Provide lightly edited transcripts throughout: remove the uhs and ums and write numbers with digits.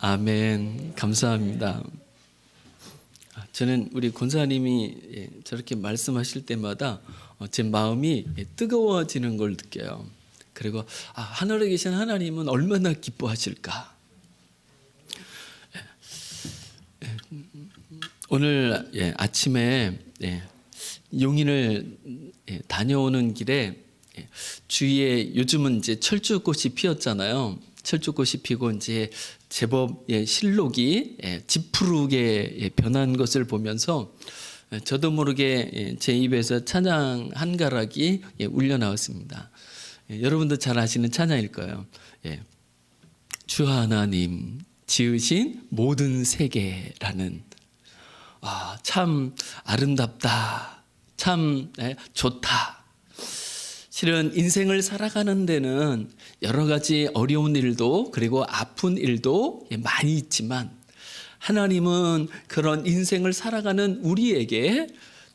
아멘. 감사합니다. 저는 우리 권사님이 저렇게 말씀하실 때마다 제 마음이 뜨거워지는 걸 느껴요. 그리고 하늘에 계신 하나님은 얼마나 기뻐하실까. 오늘 아침에 용인을 다녀오는 길에 주위에 요즘은 이제 철쭉꽃이 피었잖아요. 철쭉꽃이 피고 이제 제법 실록이 지푸르게 변한 것을 보면서 저도 모르게 제 입에서 찬양 한 가락이 울려 나왔습니다. 여러분도 잘 아시는 찬양일 거예요. 주 하나님 지으신 모든 세계라는, 참 아름답다, 참 좋다. 실은 인생을 살아가는 데는 여러 가지 어려운 일도 그리고 아픈 일도 많이 있지만, 하나님은 그런 인생을 살아가는 우리에게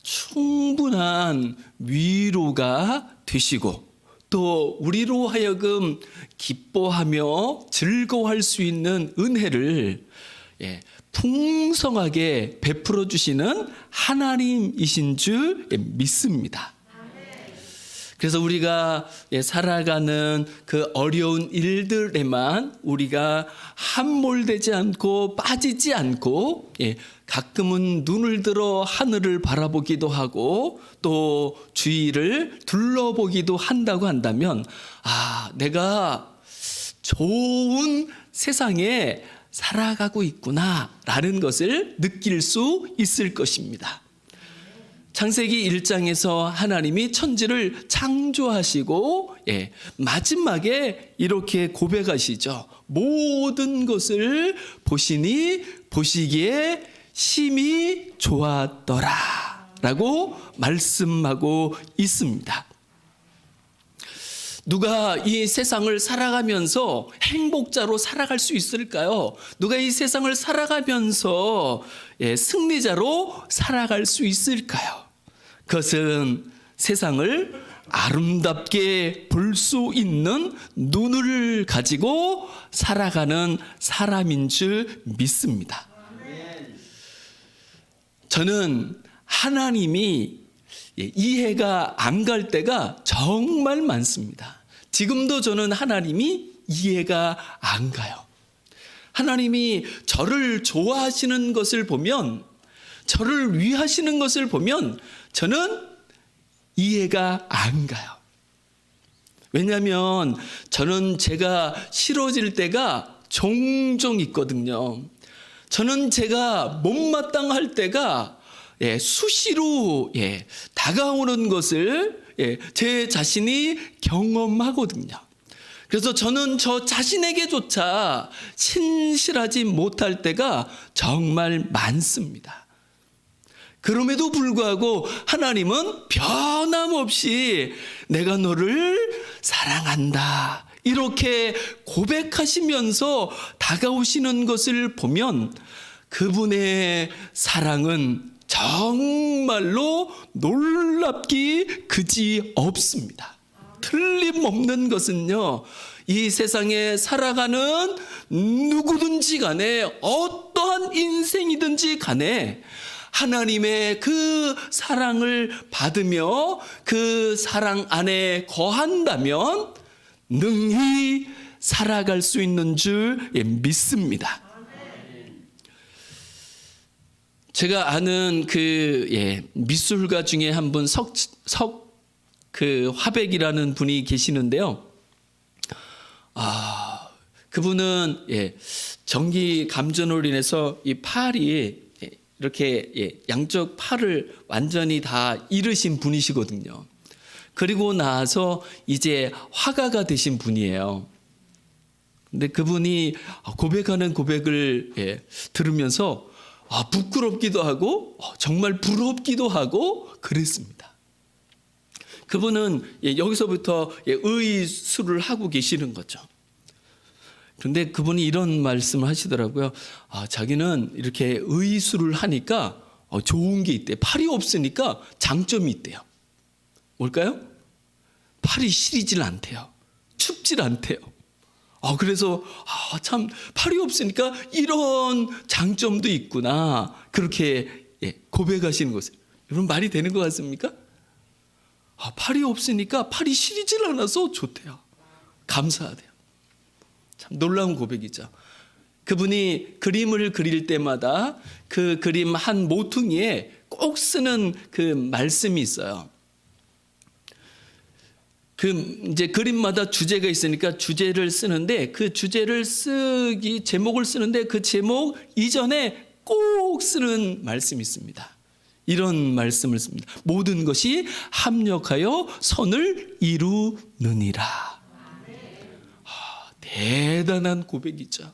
충분한 위로가 되시고, 또 우리로 하여금 기뻐하며 즐거워할 수 있는 은혜를 풍성하게 베풀어 주시는 하나님이신 줄 믿습니다. 그래서 우리가 살아가는 그 어려운 일들에만 우리가 함몰되지 않고 빠지지 않고, 가끔은 눈을 들어 하늘을 바라보기도 하고 또 주위를 둘러보기도 한다고 한다면, 내가 좋은 세상에 살아가고 있구나라는 것을 느낄 수 있을 것입니다. 창세기 1장에서 하나님이 천지를 창조하시고 마지막에 이렇게 고백하시죠. 모든 것을 보시니 보시기에 심히 좋았더라 라고 말씀하고 있습니다. 누가 이 세상을 살아가면서 행복자로 살아갈 수 있을까요? 누가 이 세상을 살아가면서 승리자로 살아갈 수 있을까요? 그것은 세상을 아름답게 볼 수 있는 눈을 가지고 살아가는 사람인 줄 믿습니다. 저는 하나님이 이해가 안 갈 때가 정말 많습니다. 지금도 저는 하나님이 이해가 안 가요. 하나님이 저를 좋아하시는 것을 보면, 저를 위하시는 것을 보면 저는 이해가 안 가요. 왜냐하면 저는 제가 싫어질 때가 종종 있거든요. 저는 제가 못마땅할 때가 수시로 다가오는 것을 제 자신이 경험하거든요. 그래서 저는 저 자신에게조차 신실하지 못할 때가 정말 많습니다. 그럼에도 불구하고 하나님은 변함없이 내가 너를 사랑한다 이렇게 고백하시면서 다가오시는 것을 보면 그분의 사랑은 정말로 놀랍기 그지 없습니다. 틀림없는 것은요, 이 세상에 살아가는 누구든지 간에 어떠한 인생이든지 간에 하나님의 그 사랑을 받으며 그 사랑 안에 거한다면 능히 살아갈 수 있는 줄 믿습니다. 제가 아는 미술가 중에 한 분 화백이라는 분이 계시는데요. 그분은 전기 감전으로 인해서 이 팔이 이렇게 양쪽 팔을 완전히 다 잃으신 분이시거든요. 그리고 나서 이제 화가가 되신 분이에요. 근데 그분이 고백하는 고백을 들으면서 부끄럽기도 하고 정말 부럽기도 하고 그랬습니다. 그분은 여기서부터 의술을 하고 계시는 거죠. 그런데 그분이 이런 말씀을 하시더라고요. 자기는 이렇게 의술을 하니까 좋은 게 있대요. 팔이 없으니까 장점이 있대요. 뭘까요? 팔이 시리질 않대요. 춥질 않대요. 그래서 참 팔이 없으니까 이런 장점도 있구나. 그렇게 고백하시는 것을. 여러분 말이 되는 것 같습니까? 팔이 없으니까 팔이 시리질 않아서 좋대요. 감사하대요. 참 놀라운 고백이죠. 그분이 그림을 그릴 때마다 그 그림 한 모퉁이에 꼭 쓰는 그 말씀이 있어요. 이제 그림마다 주제가 있으니까 주제를 쓰는데 그 주제를 제목을 쓰는데 그 제목 이전에 꼭 쓰는 말씀이 있습니다. 이런 말씀을 씁니다. 모든 것이 합력하여 선을 이루느니라. 대단한 고백이죠.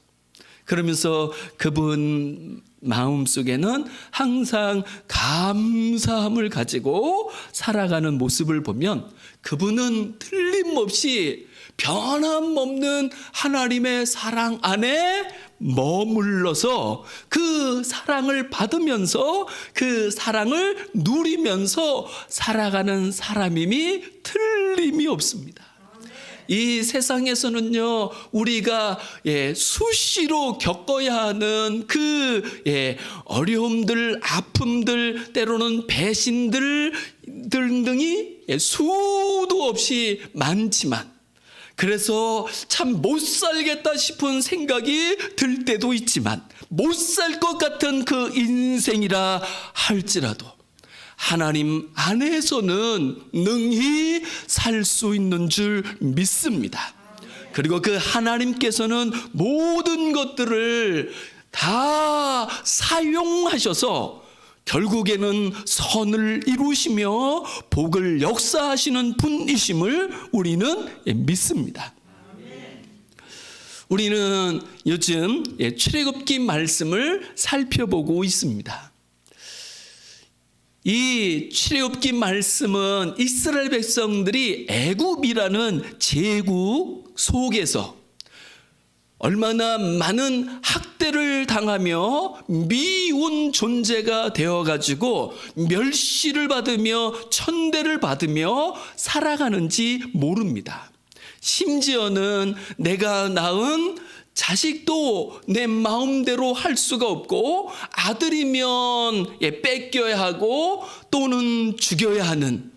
그러면서 그분 마음속에는 항상 감사함을 가지고 살아가는 모습을 보면 그분은 틀림없이 변함없는 하나님의 사랑 안에 머물러서 그 사랑을 받으면서 그 사랑을 누리면서 살아가는 사람임이 틀림이 없습니다. 이 세상에서는요, 우리가 수시로 겪어야 하는 그 어려움들, 아픔들, 때로는 배신들 등등이 수도 없이 많지만, 그래서 참 못 살겠다 싶은 생각이 들 때도 있지만, 못 살 것 같은 그 인생이라 할지라도 하나님 안에서는 능히 살 수 있는 줄 믿습니다. 그리고 그 하나님께서는 모든 것들을 다 사용하셔서 결국에는 선을 이루시며 복을 역사하시는 분이심을 우리는 믿습니다. 우리는 요즘 출애굽기 말씀을 살펴보고 있습니다. 이 출애굽기 말씀은 이스라엘 백성들이 애굽이라는 제국 속에서 얼마나 많은 학대를 당하며 미운 존재가 되어가지고 멸시를 받으며 천대를 받으며 살아가는지 모릅니다. 심지어는 내가 낳은 자식도 내 마음대로 할 수가 없고 아들이면 뺏겨야 하고 또는 죽여야 하는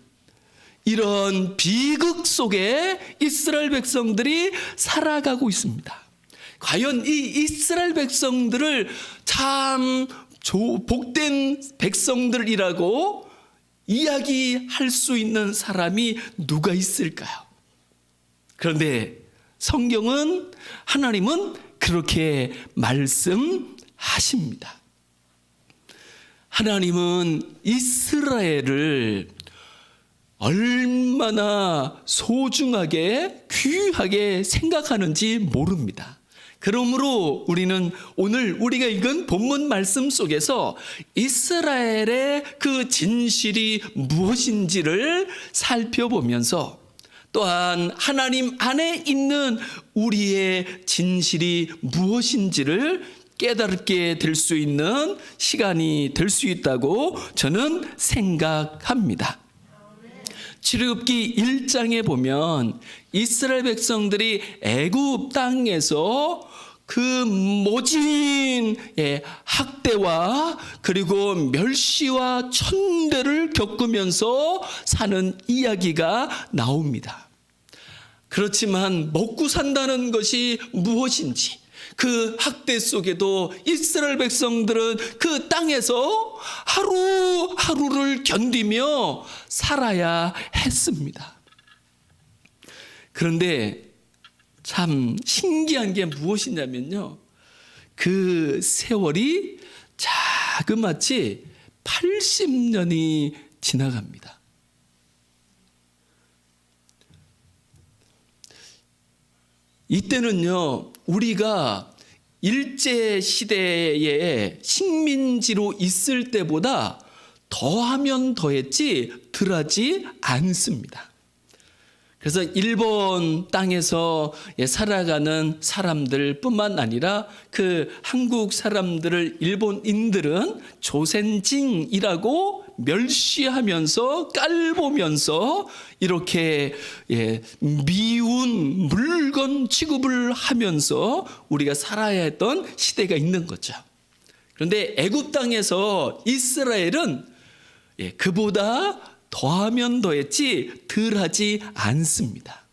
이런 비극 속에 이스라엘 백성들이 살아가고 있습니다. 과연 이 이스라엘 백성들을 참 복된 백성들이라고 이야기할 수 있는 사람이 누가 있을까요? 그런데 성경은, 하나님은 그렇게 말씀하십니다. 하나님은 이스라엘을 얼마나 소중하게 귀하게 생각하는지 모릅니다. 그러므로 우리는 오늘 우리가 읽은 본문 말씀 속에서 이스라엘의 그 진실이 무엇인지를 살펴보면서 또한 하나님 안에 있는 우리의 진실이 무엇인지를 깨닫게 될 수 있는 시간이 될 수 있다고 저는 생각합니다. 출애굽기 1장에 보면 이스라엘 백성들이 애굽 땅에서 그 모진 학대와 그리고 멸시와 천대를 겪으면서 사는 이야기가 나옵니다. 그렇지만 먹고 산다는 것이 무엇인지, 그 학대 속에도 이스라엘 백성들은 그 땅에서 하루하루를 견디며 살아야 했습니다. 그런데 참 신기한 게 무엇이냐면요, 그 세월이 자그마치 80년이 지나갑니다. 이때는요, 우리가 일제시대에 식민지로 있을 때보다 더하면 더했지 덜하지 않습니다. 그래서 일본 땅에서 살아가는 사람들 뿐만 아니라 그 한국 사람들을 일본인들은 조센징이라고 멸시하면서 깔보면서 이렇게 미운 물건 취급을 하면서 우리가 살아야 했던 시대가 있는 거죠. 그런데 애굽 땅에서 이스라엘은 그보다 더하면 더했지 덜하지 않습니다.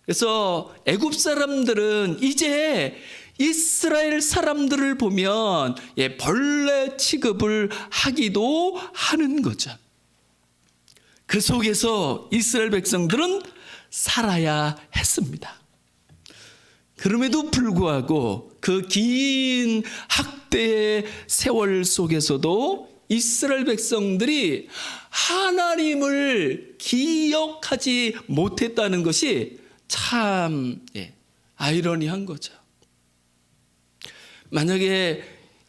그래서 애굽 사람들은 이제 이스라엘 사람들을 보면 벌레 취급을 하기도 하는 거죠. 그 속에서 이스라엘 백성들은 살아야 했습니다. 그럼에도 불구하고 그 긴 학대의 세월 속에서도 이스라엘 백성들이 하나님을 기억하지 못했다는 것이 참 아이러니한 거죠. 만약에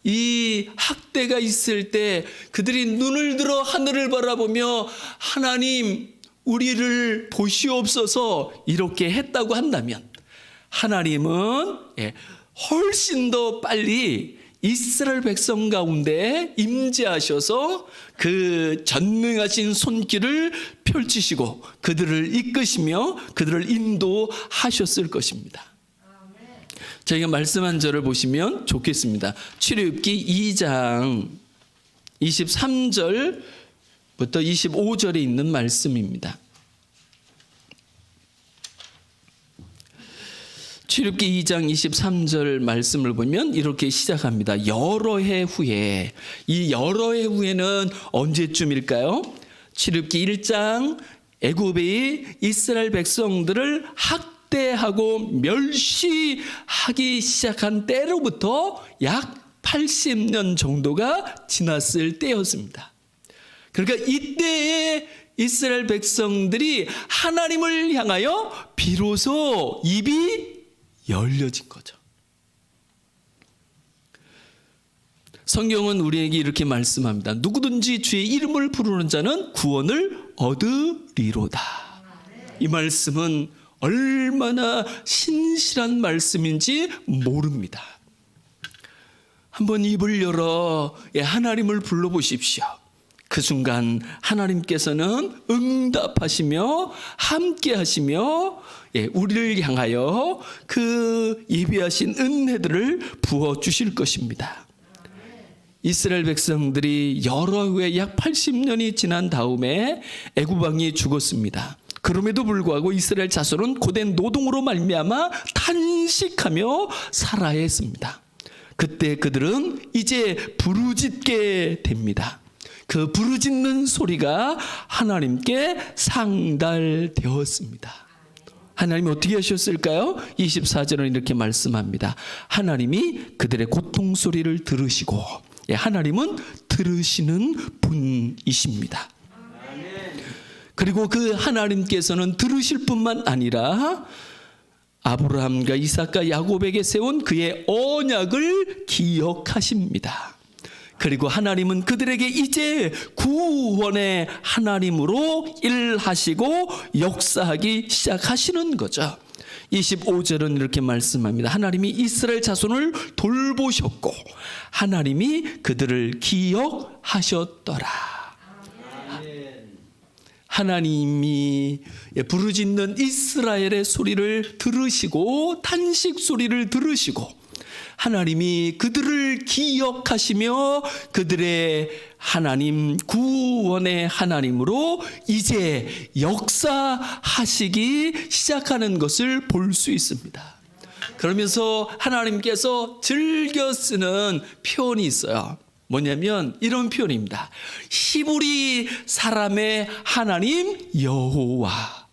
이 학대가 있을 때 그들이 눈을 들어 하늘을 바라보며 하나님 우리를 보시옵소서 이렇게 했다고 한다면 하나님은 훨씬 더 빨리 이스라엘 백성 가운데 임재하셔서 그 전능하신 손길을 펼치시고 그들을 이끄시며 그들을 인도하셨을 것입니다. 저희가 말씀한 절을 보시면 좋겠습니다. 출애굽기 2장 23절부터 25절에 있는 말씀입니다. 출애굽기 2장 23절 말씀을 보면 이렇게 시작합니다. 여러 해 후에, 이 여러 해 후에는 언제쯤일까요? 출애굽기 1장 애굽의 이스라엘 백성들을 학대하고 멸시하기 시작한 때로부터 약 80년 정도가 지났을 때였습니다. 그러니까 이때에 이스라엘 백성들이 하나님을 향하여 비로소 입이 열려진 거죠. 성경은 우리에게 이렇게 말씀합니다. 누구든지 주의 이름을 부르는 자는 구원을 얻으리로다. 이 말씀은 얼마나 신실한 말씀인지 모릅니다. 한번 입을 열어 하나님을 불러보십시오. 그 순간 하나님께서는 응답하시며 함께하시며 우리를 향하여 그 예비하신 은혜들을 부어주실 것입니다. 이스라엘 백성들이 여러 후에 약 80년이 지난 다음에 애굽 왕이 죽었습니다. 그럼에도 불구하고 이스라엘 자손은 고된 노동으로 말미암아 탄식하며 살아야 했습니다. 그때 그들은 이제 부르짖게 됩니다. 그 부르짖는 소리가 하나님께 상달되었습니다. 하나님이 어떻게 하셨을까요? 24절은 이렇게 말씀합니다. 하나님이 그들의 고통 소리를 들으시고, 하나님은 들으시는 분이십니다. 그리고 그 하나님께서는 들으실 뿐만 아니라 아브라함과 이삭과 야곱에게 세운 그의 언약을 기억하십니다. 그리고 하나님은 그들에게 이제 구원의 하나님으로 일하시고 역사하기 시작하시는 거죠. 25절은 이렇게 말씀합니다. 하나님이 이스라엘 자손을 돌보셨고 하나님이 그들을 기억하셨더라. 하나님이 부르짖는 이스라엘의 소리를 들으시고 탄식 소리를 들으시고 하나님이 그들을 기억하시며 그들의 하나님 구원의 하나님으로 이제 역사하시기 시작하는 것을 볼 수 있습니다. 그러면서 하나님께서 즐겨 쓰는 표현이 있어요. 뭐냐면 이런 표현입니다. 히브리 사람의 하나님 여호와.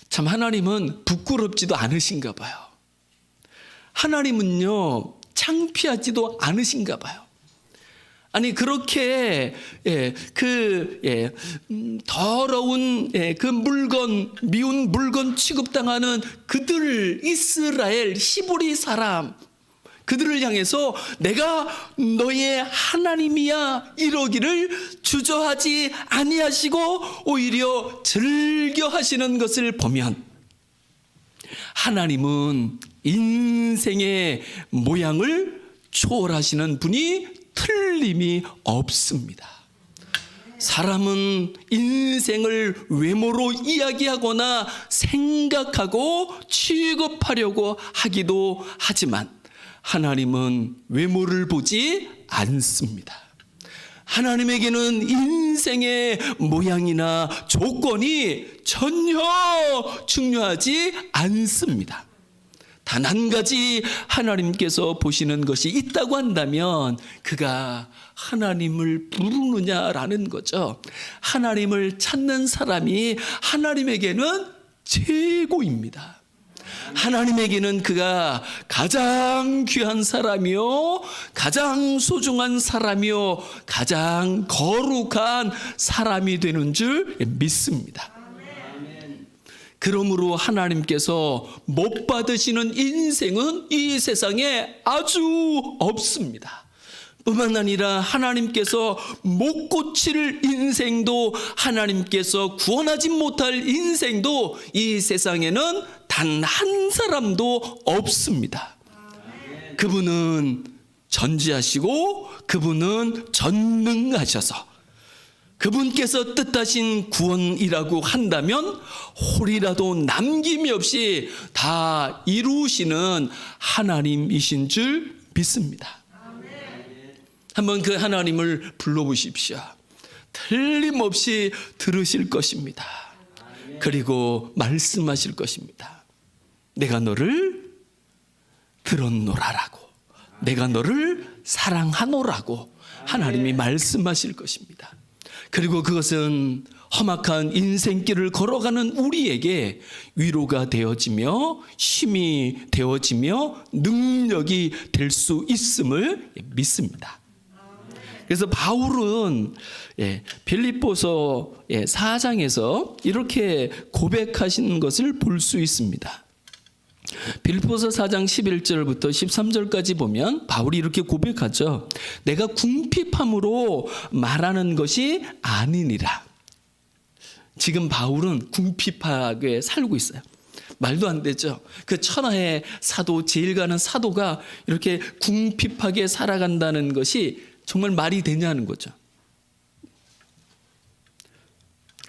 참 하나님은 부끄럽지도 않으신가 봐요. 하나님은요 창피하지도 않으신가 봐요. 아니 그렇게 더러운 그 물건, 미운 물건 취급당하는 그들 이스라엘 히브리 사람, 그들을 향해서 내가 너의 하나님이야 이러기를 주저하지 아니하시고 오히려 즐겨하시는 것을 보면 하나님은 인생의 모양을 초월하시는 분이 틀림이 없습니다. 사람은 인생을 외모로 이야기하거나 생각하고 취급하려고 하기도 하지만 하나님은 외모를 보지 않습니다. 하나님에게는 인생의 모양이나 조건이 전혀 중요하지 않습니다. 단 한 가지 하나님께서 보시는 것이 있다고 한다면 그가 하나님을 부르느냐라는 거죠. 하나님을 찾는 사람이 하나님에게는 최고입니다. 하나님에게는 그가 가장 귀한 사람이요, 가장 소중한 사람이요, 가장 거룩한 사람이 되는 줄 믿습니다. 그러므로 하나님께서 못 받으시는 인생은 이 세상에 아주 없습니다. 뿐만 아니라 하나님께서 못 고칠 인생도, 하나님께서 구원하지 못할 인생도 이 세상에는 단 한 사람도 없습니다. 그분은 전지하시고 그분은 전능하셔서 그분께서 뜻하신 구원이라고 한다면 홀이라도 남김이 없이 다 이루시는 하나님이신 줄 믿습니다. 한번 그 하나님을 불러보십시오. 틀림없이 들으실 것입니다. 그리고 말씀하실 것입니다. 내가 너를 들었노라라고, 내가 너를 사랑하노라고 하나님이 말씀하실 것입니다. 그리고 그것은 험악한 인생길을 걸어가는 우리에게 위로가 되어지며 힘이 되어지며 능력이 될 수 있음을 믿습니다. 그래서 바울은 빌립보서 4장에서 이렇게 고백하신 것을 볼 수 있습니다. 빌립보서 4장 11절부터 13절까지 보면 바울이 이렇게 고백하죠. 내가 궁핍함으로 말하는 것이 아니니라. 지금 바울은 궁핍하게 살고 있어요. 말도 안 되죠. 그 천하의 사도, 제일 가는 사도가 이렇게 궁핍하게 살아간다는 것이 정말 말이 되냐는 거죠.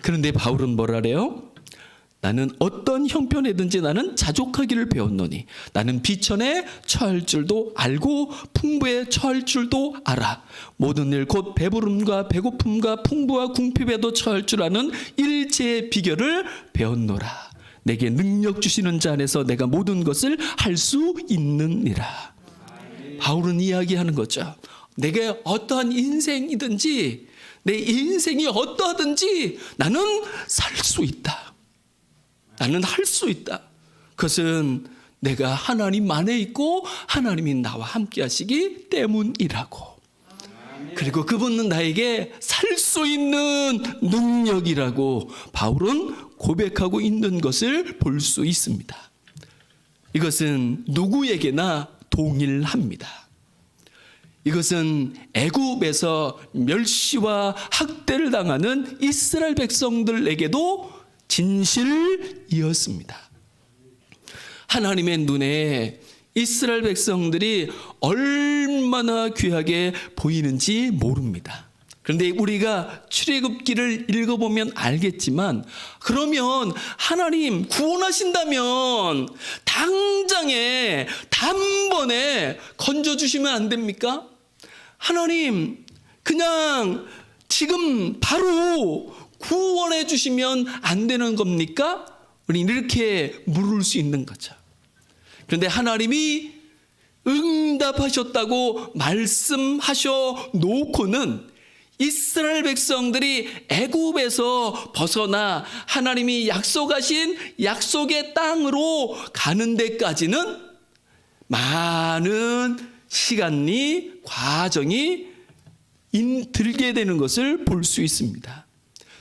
그런데 바울은 뭐라래요? 나는 어떤 형편에든지 나는 자족하기를 배웠노니 나는 비천에 처할 줄도 알고 풍부에 처할 줄도 알아. 모든 일 곧 배부름과 배고픔과 풍부와 궁핍에도 처할 줄 아는 일체의 비결을 배웠노라. 내게 능력 주시는 자 안에서 내가 모든 것을 할 수 있느니라. 바울은 이야기하는 거죠. 내게 어떠한 인생이든지 내 인생이 어떠하든지 나는 살 수 있다. 나는 할 수 있다. 그것은 내가 하나님 안에 있고 하나님이 나와 함께 하시기 때문이라고. 그리고 그분은 나에게 살 수 있는 능력이라고 바울은 고백하고 있는 것을 볼 수 있습니다. 이것은 누구에게나 동일합니다. 이것은 애굽에서 멸시와 학대를 당하는 이스라엘 백성들에게도 진실이었습니다. 하나님의 눈에 이스라엘 백성들이 얼마나 귀하게 보이는지 모릅니다. 그런데 우리가 출애굽기를 읽어보면 알겠지만, 그러면 하나님 구원하신다면 당장에 단번에 건져주시면 안 됩니까? 하나님 그냥 지금 바로 구원해 주시면 안 되는 겁니까? 우리는 이렇게 물을 수 있는 거죠. 그런데 하나님이 응답하셨다고 말씀하셔 놓고는 이스라엘 백성들이 애굽에서 벗어나 하나님이 약속하신 약속의 땅으로 가는 데까지는 많은 시간이, 과정이 들게 되는 것을 볼 수 있습니다.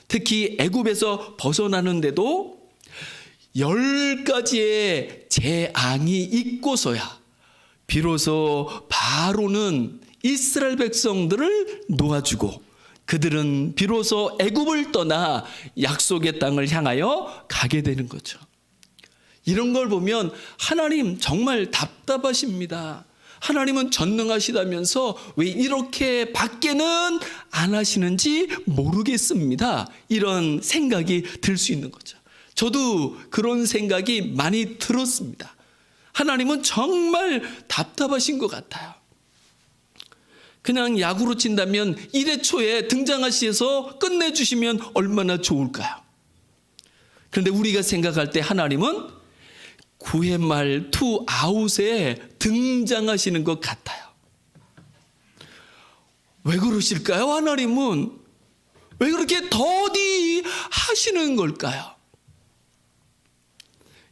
특히 애굽에서 벗어나는데도 10가지의 재앙이 있고서야 비로소 바로는 이스라엘 백성들을 놓아주고 그들은 비로소 애굽을 떠나 약속의 땅을 향하여 가게 되는 거죠. 이런 걸 보면 하나님 정말 답답하십니다. 하나님은 전능하시다면서 왜 이렇게 밖에는 안 하시는지 모르겠습니다. 이런 생각이 들 수 있는 거죠. 저도 그런 생각이 많이 들었습니다. 하나님은 정말 답답하신 것 같아요. 그냥 야구로 친다면 1회 초에 등장하셔서 끝내주시면 얼마나 좋을까요? 그런데 우리가 생각할 때 하나님은 9회 말 투 아웃에 등장하시는 것 같아요. 왜 그러실까요? 하나님은 왜 그렇게 더디 하시는 걸까요?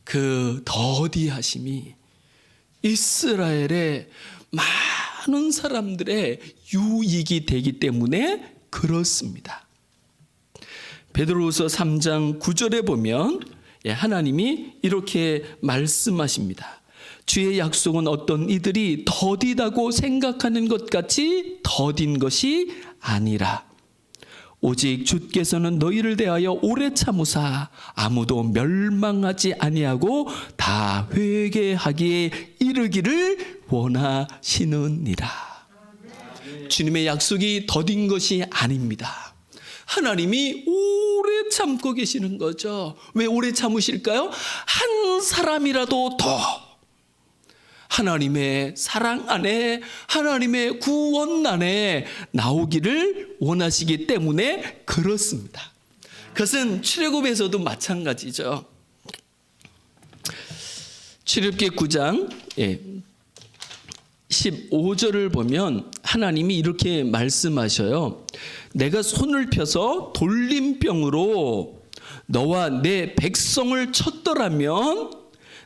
그 더디 하심이 이스라엘의 많은 사람들의 유익이 되기 때문에 그렇습니다. 베드로후서 3장 9절에 보면 하나님이 이렇게 말씀하십니다. 주의 약속은 어떤 이들이 더디다고 생각하는 것 같이 더딘 것이 아니라 오직 주께서는 너희를 대하여 오래 참으사 아무도 멸망하지 아니하고 다 회개하기에 이르기를 원하시느니라. 주님의 약속이 더딘 것이 아닙니다. 하나님이 오래 참고 계시는 거죠. 왜 오래 참으실까요? 한 사람이라도 더 하나님의 사랑 안에, 하나님의 구원 안에 나오기를 원하시기 때문에 그렇습니다. 그것은 출애굽에서도 마찬가지죠. 출애굽기 9장 15절을 보면 하나님이 이렇게 말씀하셔요. 내가 손을 펴서 돌림병으로 너와 내 백성을 쳤더라면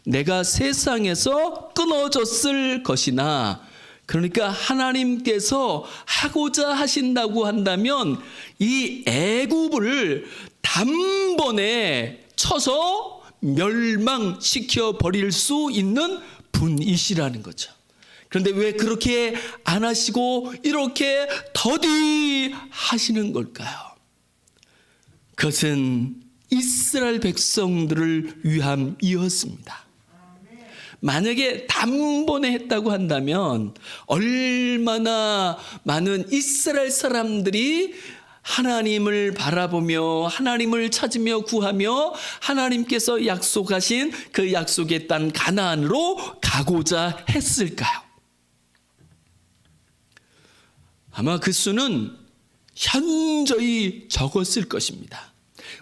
내가 세상에서 끊어졌을 것이나, 그러니까 하나님께서 하고자 하신다고 한다면 이 애굽을 단번에 쳐서 멸망시켜 버릴 수 있는 분이시라는 거죠. 그런데 왜 그렇게 안 하시고 이렇게 더디 하시는 걸까요? 그것은 이스라엘 백성들을 위함이었습니다. 만약에 단번에 했다고 한다면 얼마나 많은 이스라엘 사람들이 하나님을 바라보며 하나님을 찾으며 구하며 하나님께서 약속하신 그 약속의 땅 가나안으로 가고자 했을까요? 아마 그 수는 현저히 적었을 것입니다.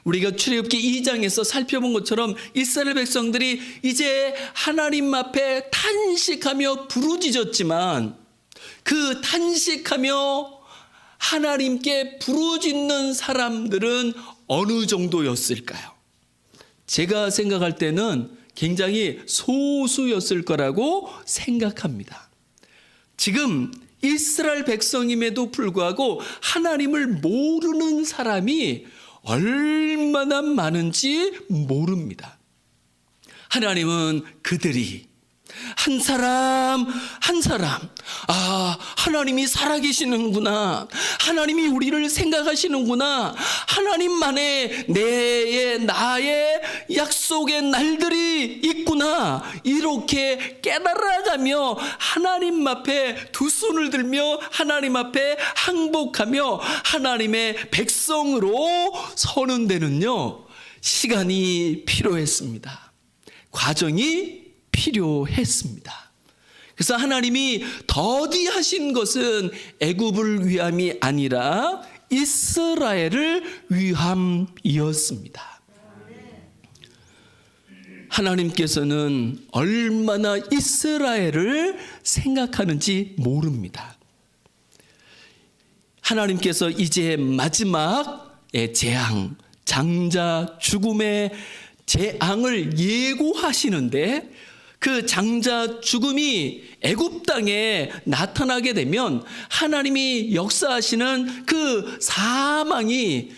우리가 출애굽기 2장에서 살펴본 것처럼 이스라엘 백성들이 이제 하나님 앞에 탄식하며 부르짖었지만 그 탄식하며 하나님께 부르짖는 사람들은 어느 정도였을까요? 제가 생각할 때는 굉장히 소수였을 거라고 생각합니다. 지금 이스라엘 백성임에도 불구하고 하나님을 모르는 사람이 얼마나 많은지 모릅니다. 하나님은 그들이 한 사람 한 사람, 아, 하나님이 살아계시는구나, 하나님이 우리를 생각하시는구나, 하나님만의 나의 약속의 날들이 있구나, 이렇게 깨달아가며 하나님 앞에 두 손을 들며 하나님 앞에 항복하며 하나님의 백성으로 서는 데는요 시간이 필요했습니다. 과정이 필요했습니다. 그래서 하나님이 더디하신 것은 애굽을 위함이 아니라 이스라엘을 위함이었습니다. 하나님께서는 얼마나 이스라엘을 생각하는지 모릅니다. 하나님께서 이제 마지막의 재앙, 장자 죽음의 재앙을 예고하시는데 그 장자 죽음이 애굽 땅에 나타나게 되면 하나님이 역사하시는 그 사망이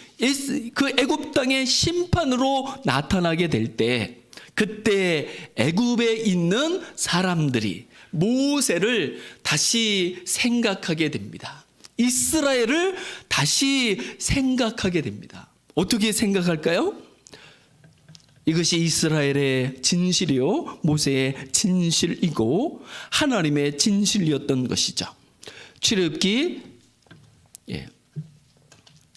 그 애굽 땅의 심판으로 나타나게 될 때, 그때 애굽에 있는 사람들이 모세를 다시 생각하게 됩니다. 이스라엘을 다시 생각하게 됩니다. 어떻게 생각할까요? 이것이 이스라엘의 진실이요 모세의 진실이고 하나님의 진실이었던 것이죠. 출애굽기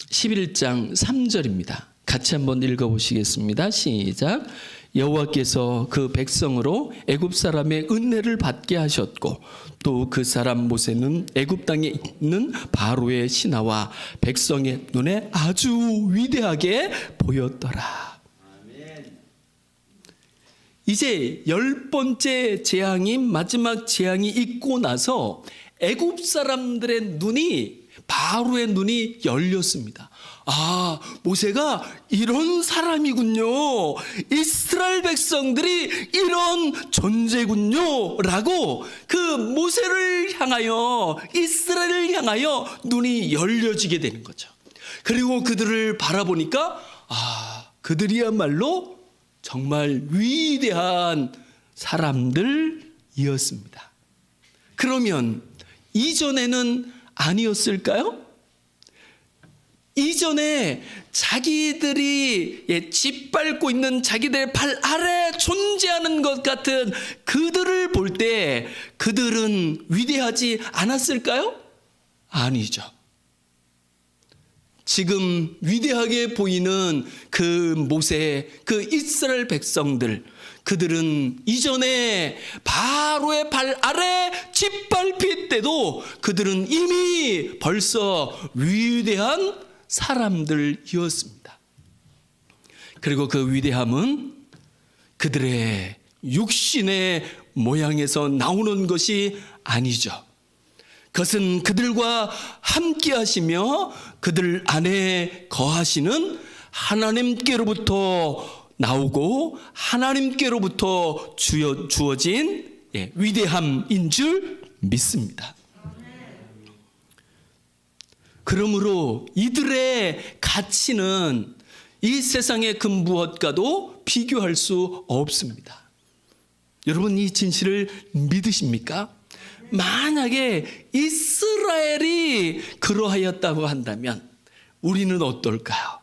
11장 3절입니다. 같이 한번 읽어보시겠습니다. 시작. 여호와께서 그 백성으로 애굽 사람의 은혜를 받게 하셨고 또 그 사람 모세는 애굽 땅에 있는 바로의 신하와 백성의 눈에 아주 위대하게 보였더라. 이제 10번째 재앙인 마지막 재앙이 있고 나서 애굽 사람들의 눈이 바로의 눈이 열렸습니다. 아, 모세가 이런 사람이군요. 이스라엘 백성들이 이런 존재군요. 라고 그 모세를 향하여 이스라엘을 향하여 눈이 열려지게 되는 거죠. 그리고 그들을 바라보니까 그들이야말로 정말 위대한 사람들이었습니다. 그러면 이전에는 아니었을까요? 이전에 자기들이 짓밟고 있는 자기들의 발 아래 존재하는 것 같은 그들을 볼 때 그들은 위대하지 않았을까요? 아니죠. 지금 위대하게 보이는 그 모세, 그 이스라엘 백성들, 그들은 이전에 바로의 발 아래 짓밟힐 때도 그들은 이미 벌써 위대한 사람들이었습니다. 그리고 그 위대함은 그들의 육신의 모양에서 나오는 것이 아니죠. 그것은 그들과 함께 하시며 그들 안에 거하시는 하나님께로부터 나오고 하나님께로부터 주어진 위대함인 줄 믿습니다. 그러므로 이들의 가치는 이 세상의 그 무엇과도 비교할 수 없습니다. 여러분 이 진실을 믿으십니까? 만약에 이스라엘이 그러하였다고 한다면 우리는 어떨까요?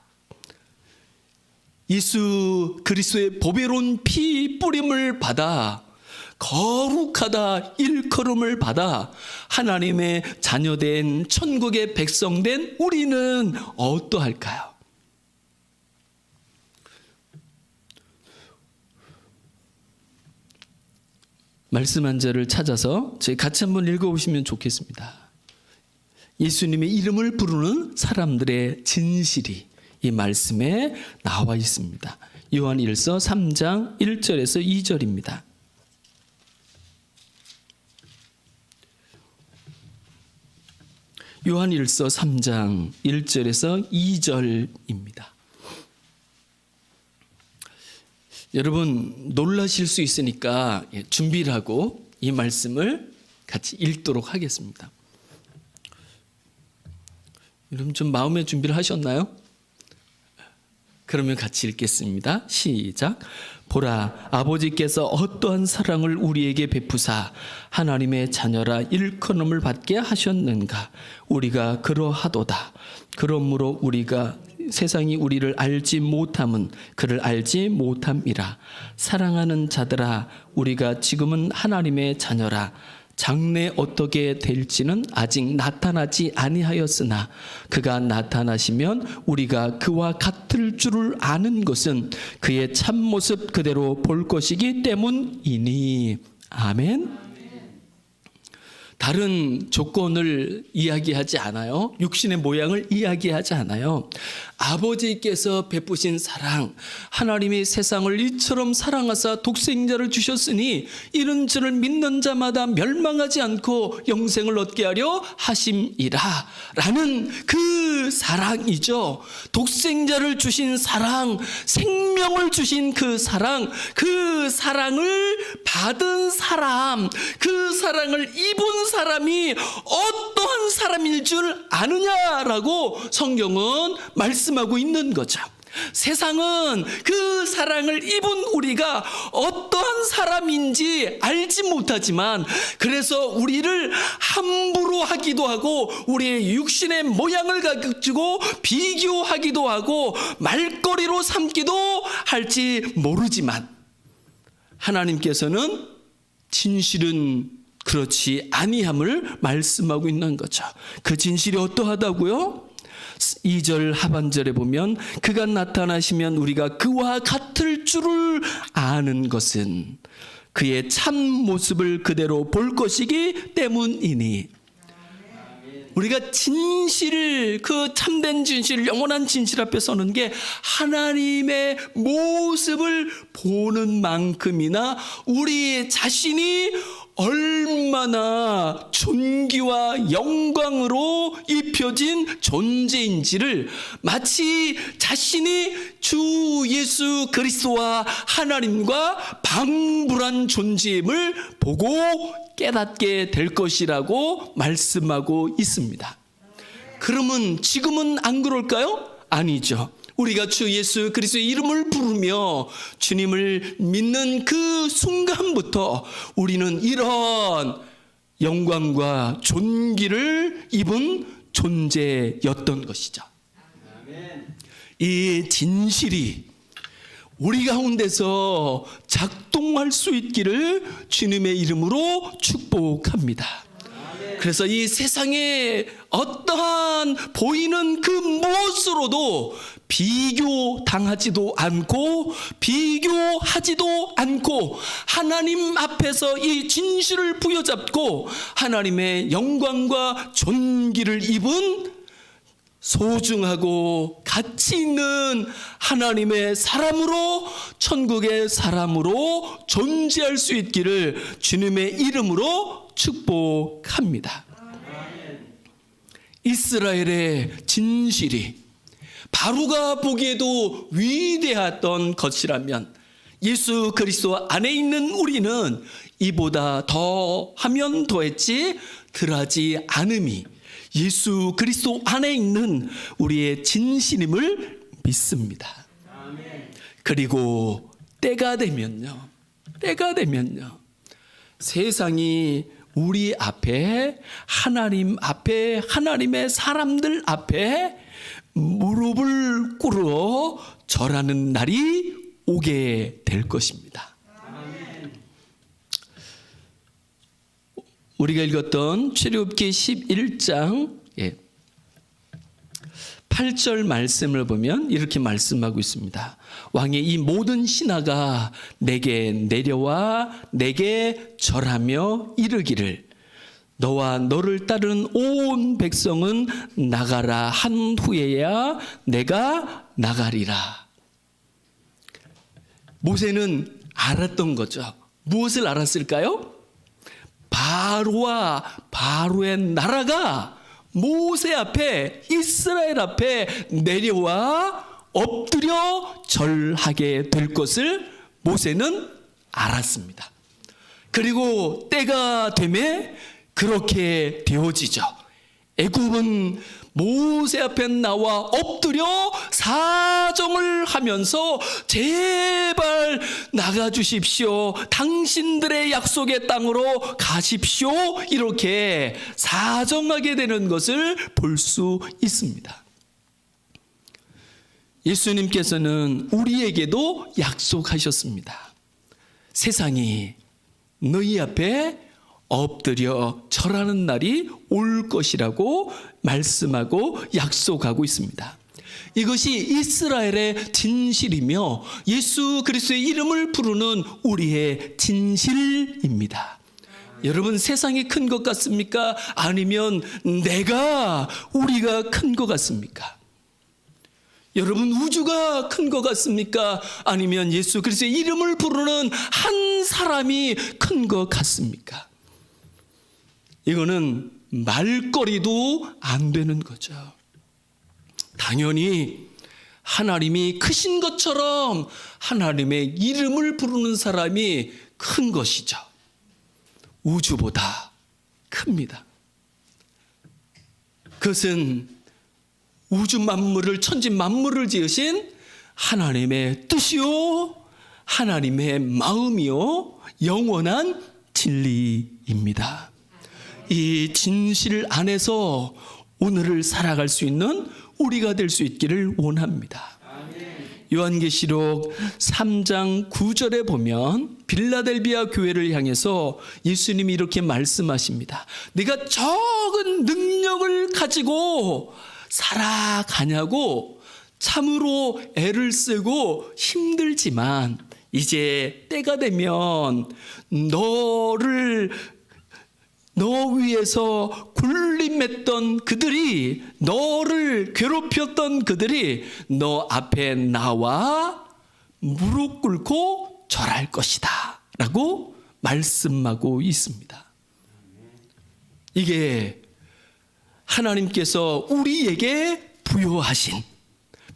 예수 그리스도의 보배로운 피 뿌림을 받아 거룩하다 일컬음을 받아 하나님의 자녀된 천국의 백성된 우리는 어떠할까요? 말씀 한 절을 찾아서 저희 같이 한번 읽어보시면 좋겠습니다. 예수님의 이름을 부르는 사람들의 진실이 이 말씀에 나와 있습니다. 요한 1서 3장 1절에서 2절입니다. 요한 1서 3장 1절에서 2절입니다. 여러분 놀라실 수 있으니까 준비를 하고 이 말씀을 같이 읽도록 하겠습니다. 여러분 좀 마음의 준비를 하셨나요? 그러면 같이 읽겠습니다. 시작. 보라, 아버지께서 어떠한 사랑을 우리에게 베푸사 하나님의 자녀라 일컬음을 받게 하셨는가. 우리가 그러하도다. 그러므로 우리가 세상이 우리를 알지 못함은 그를 알지 못함이라. 사랑하는 자들아, 우리가 지금은 하나님의 자녀라. 장래 어떻게 될지는 아직 나타나지 아니하였으나 그가 나타나시면 우리가 그와 같을 줄을 아는 것은 그의 참모습 그대로 볼 것이기 때문이니. 아멘. 다른 조건을 이야기하지 않아요. 육신의 모양을 이야기하지 않아요. 아버지께서 베푸신 사랑, 하나님이 세상을 이처럼 사랑하사 독생자를 주셨으니 이는 저를 믿는 자마다 멸망하지 않고 영생을 얻게 하려 하심이라 라는 그 사랑이죠. 독생자를 주신 사랑, 생명을 주신 그 사랑, 그 사랑을 받은 사람, 그 사랑을 입은 사람이 어떠한 사람일 줄 아느냐라고 성경은 말씀하고 있는 거죠. 세상은 그 사랑을 입은 우리가 어떠한 사람인지 알지 못하지만, 그래서 우리를 함부로 하기도 하고 우리의 육신의 모양을 가지고 비교하기도 하고 말거리로 삼기도 할지 모르지만, 하나님께서는 진실은 그렇지 아니함을 말씀하고 있는 거죠. 그 진실이 어떠하다고요? 2절 하반절에 보면 그가 나타나시면 우리가 그와 같을 줄을 아는 것은 그의 참 모습을 그대로 볼 것이기 때문이니. 우리가 진실, 그 참된 진실, 영원한 진실 앞에 서는 게 하나님의 모습을 보는 만큼이나 우리 자신이 얼마나 존귀와 영광으로 입혀진 존재인지를 마치 자신이 주 예수 그리스도와 하나님과 방불한 존재임을 보고 깨닫게 될 것이라고 말씀하고 있습니다. 그러면 지금은 안 그럴까요? 아니죠. 우리가 주 예수 그리스도의 이름을 부르며 주님을 믿는 그 순간부터 우리는 이런 영광과 존귀를 입은 존재였던 것이죠. 이 진실이 우리 가운데서 작동할 수 있기를 주님의 이름으로 축복합니다. 그래서 이 세상에 어떠한 보이는 그 무엇으로도 비교당하지도 않고 비교하지도 않고 하나님 앞에서 이 진실을 부여잡고 하나님의 영광과 존귀를 입은 소중하고 가치 있는 하나님의 사람으로, 천국의 사람으로 존재할 수 있기를 주님의 이름으로 축복합니다. 이스라엘의 진실이 바로가 보기에도 위대했던 것이라면 예수 그리스도 안에 있는 우리는 이보다 더 하면 더했지 덜하지 않음이 예수 그리스도 안에 있는 우리의 진실임을 믿습니다. 그리고 때가 되면요, 세상이 우리 앞에, 하나님 앞에, 하나님의 사람들 앞에 무릎을 꿇어 절하는 날이 오게 될 것입니다. 우리가 읽었던 출애굽기 11장 8절 말씀을 보면 이렇게 말씀하고 있습니다. 왕의 이 모든 신하가 내게 내려와 내게 절하며 이르기를 너와 너를 따르는 온 백성은 나가라 한 후에야 내가 나가리라. 모세는 알았던 거죠. 무엇을 알았을까요? 바로와 바로의 나라가 모세 앞에, 이스라엘 앞에 내려와 엎드려 절하게 될 것을 모세는 알았습니다. 그리고 때가 되매 그렇게 되어지죠. 애굽은 모세 앞에 나와 엎드려 사정을 하면서 제발 나가주십시오, 당신들의 약속의 땅으로 가십시오, 이렇게 사정하게 되는 것을 볼 수 있습니다. 예수님께서는 우리에게도 약속하셨습니다. 세상이 너희 앞에 엎드려 절하는 날이 올 것이라고 말씀하고 약속하고 있습니다. 이것이 이스라엘의 진실이며 예수 그리스도의 이름을 부르는 우리의 진실입니다. 여러분, 세상이 큰 것 같습니까? 아니면 우리가 큰 것 같습니까? 여러분, 우주가 큰 것 같습니까? 아니면 예수 그리스도의 이름을 부르는 한 사람이 큰 것 같습니까? 이거는 말거리도 안 되는 거죠. 당연히 하나님이 크신 것처럼 하나님의 이름을 부르는 사람이 큰 것이죠. 우주보다 큽니다. 그것은 우주 만물을, 천지 만물을 지으신 하나님의 뜻이요, 하나님의 마음이요, 영원한 진리입니다. 이 진실 안에서 오늘을 살아갈 수 있는 우리가 될 수 있기를 원합니다. 요한계시록 3장 9절에 보면 빌라델비아 교회를 향해서 예수님이 이렇게 말씀하십니다. 네가 적은 능력을 가지고 살아가냐고 참으로 애를 쓰고 힘들지만 이제 때가 되면 너 위에서 군림했던 그들이, 너를 괴롭혔던 그들이 너 앞에 나와 무릎 꿇고 절할 것이다 라고 말씀하고 있습니다. 이게 하나님께서 우리에게 부여하신,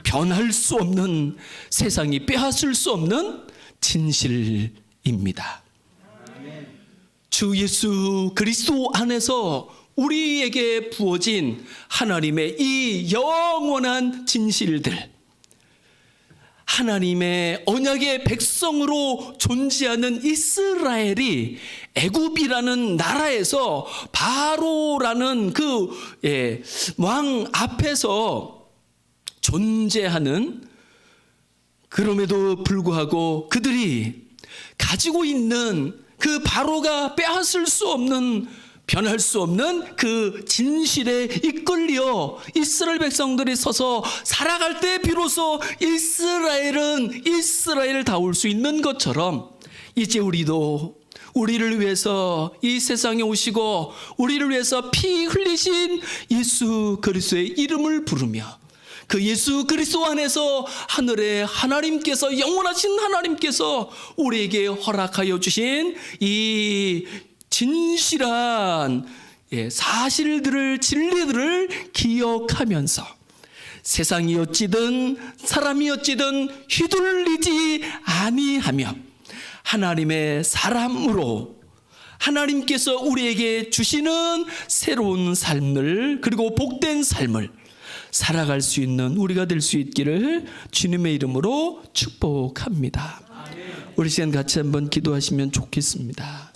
변할 수 없는, 세상이 빼앗을 수 없는 진실입니다. 주 예수 그리스도 안에서 우리에게 부어진 하나님의 이 영원한 진실들, 하나님의 언약의 백성으로 존재하는 이스라엘이 애굽이라는 나라에서 바로라는 그 왕 앞에서 존재하는, 그럼에도 불구하고 그들이 가지고 있는 그 바로가 빼앗을 수 없는, 변할 수 없는 그 진실에 이끌려 이스라엘 백성들이 서서 살아갈 때 비로소 이스라엘은 이스라엘다울 수 있는 것처럼, 이제 우리도 우리를 위해서 이 세상에 오시고 우리를 위해서 피 흘리신 예수 그리스도의 이름을 부르며 그 예수 그리스도 안에서 하늘의 하나님께서, 영원하신 하나님께서 우리에게 허락하여 주신 이 진실한 사실들을, 진리들을 기억하면서 세상이 어찌든 사람이 어찌든 휘둘리지 아니하며 하나님의 사람으로 하나님께서 우리에게 주시는 새로운 삶을, 그리고 복된 삶을 살아갈 수 있는 우리가 될 수 있기를 주님의 이름으로 축복합니다. 우리 시간 같이 한번 기도하시면 좋겠습니다.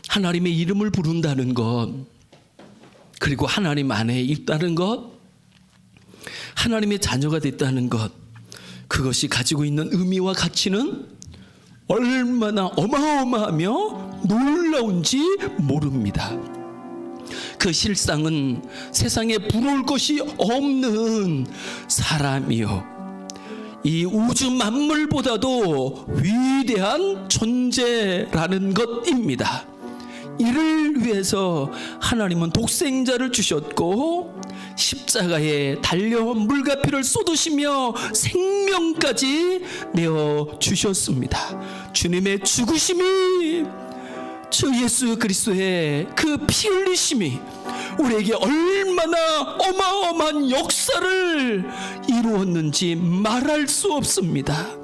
하나님의 이름을 부른다는 것, 그리고 하나님 안에 있다는 것, 하나님의 자녀가 됐다는 것, 그것이 가지고 있는 의미와 가치는 얼마나 어마어마하며 놀라운지 모릅니다. 그 실상은 세상에 부러울 것이 없는 사람이요, 이 우주 만물보다도 위대한 존재라는 것입니다. 이를 위해서 하나님은 독생자를 주셨고 십자가에 달려 물과 피를 쏟으시며 생명까지 내어 주셨습니다. 주님의 죽으심이, 주 예수 그리스도의 그 피 흘리심이 우리에게 얼마나 어마어마한 역사를 이루었는지 말할 수 없습니다.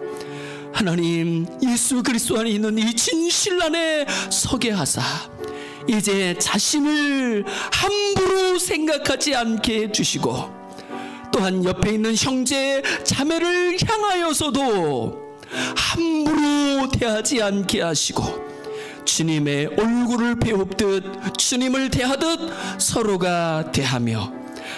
하나님, 예수 그리스도 안에 있는 이 진실 안에 서게 하사 이제 자신을 함부로 생각하지 않게 해주시고, 또한 옆에 있는 형제 자매를 향하여서도 함부로 대하지 않게 하시고, 주님의 얼굴을 배웁듯 주님을 대하듯 서로가 대하며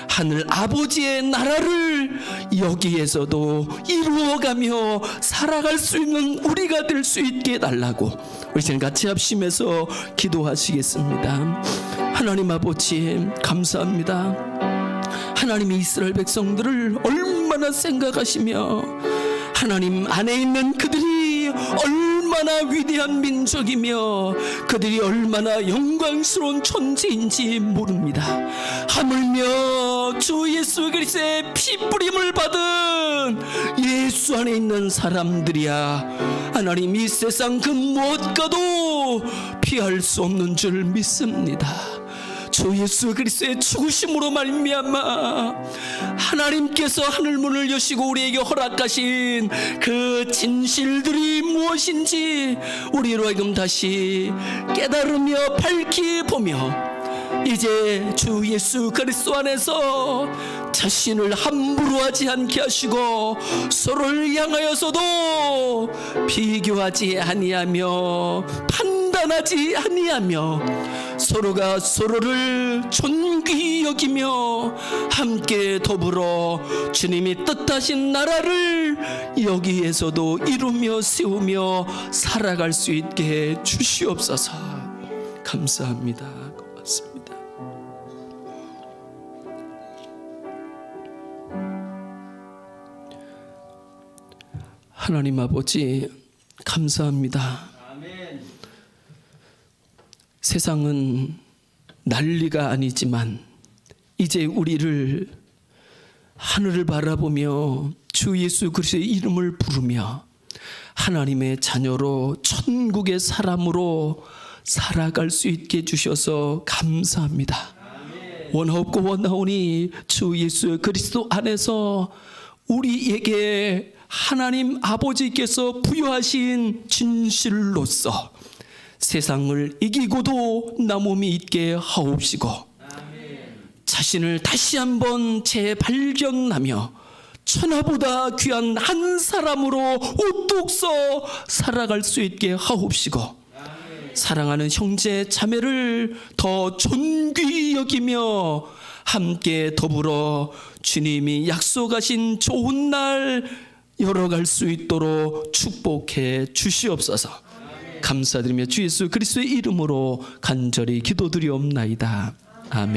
하늘 아버지의 나라를 여기에서도 이루어가며 살아갈 수 있는 우리가 될 수 있게 해달라고 우리 지금 같이 합심해서 기도하시겠습니다. 하나님 아버지, 감사합니다. 하나님이 이스라엘 백성들을 얼마나 생각하시며 하나님 안에 있는 그들이 얼마나 위대한 민족이며 그들이 얼마나 영광스러운 존재인지 모릅니다. 하물며 주 예수 그리스도의 피 뿌림을 받은 예수 안에 있는 사람들이야 하나님, 이 세상 그 무엇과도 피할 수 없는 줄 믿습니다. 주 예수 그리스도의 죽으심으로 말미암아 하나님께서 하늘문을 여시고 우리에게 허락하신 그 진실들이 무엇인지 우리로 하여금 다시 깨달으며 밝히 보며 이제 주 예수 그리스도 안에서 자신을 함부로 하지 않게 하시고 서로를 향하여서도 비교하지 아니하며 판단하지 아니하며 서로가 서로를 존귀히 여기며 함께 더불어 주님이 뜻하신 나라를 여기에서도 이루며 세우며 살아갈 수 있게 주시옵소서. 감사합니다. 고맙습니다. 하나님 아버지 감사합니다. 아멘. 세상은 난리가 아니지만 이제 우리를 하늘을 바라보며 주 예수 그리스도의 이름을 부르며 하나님의 자녀로 천국의 사람으로 살아갈 수 있게 해주셔서 감사합니다. 아멘. 원하옵고 원하오니 주 예수 그리스도 안에서 우리에게 하나님 아버지께서 부여하신 진실로서 세상을 이기고도 남음이 있게 하옵시고 자신을 다시 한번 재발견하며 천하보다 귀한 한 사람으로 우뚝 서 살아갈 수 있게 하옵시고 사랑하는 형제 자매를 더 존귀히 여기며 함께 더불어 주님이 약속하신 좋은 날 열어갈 수 있도록 축복해 주시옵소서. 감사드리며 주 예수 그리스도의 이름으로 간절히 기도드리옵나이다. 아멘.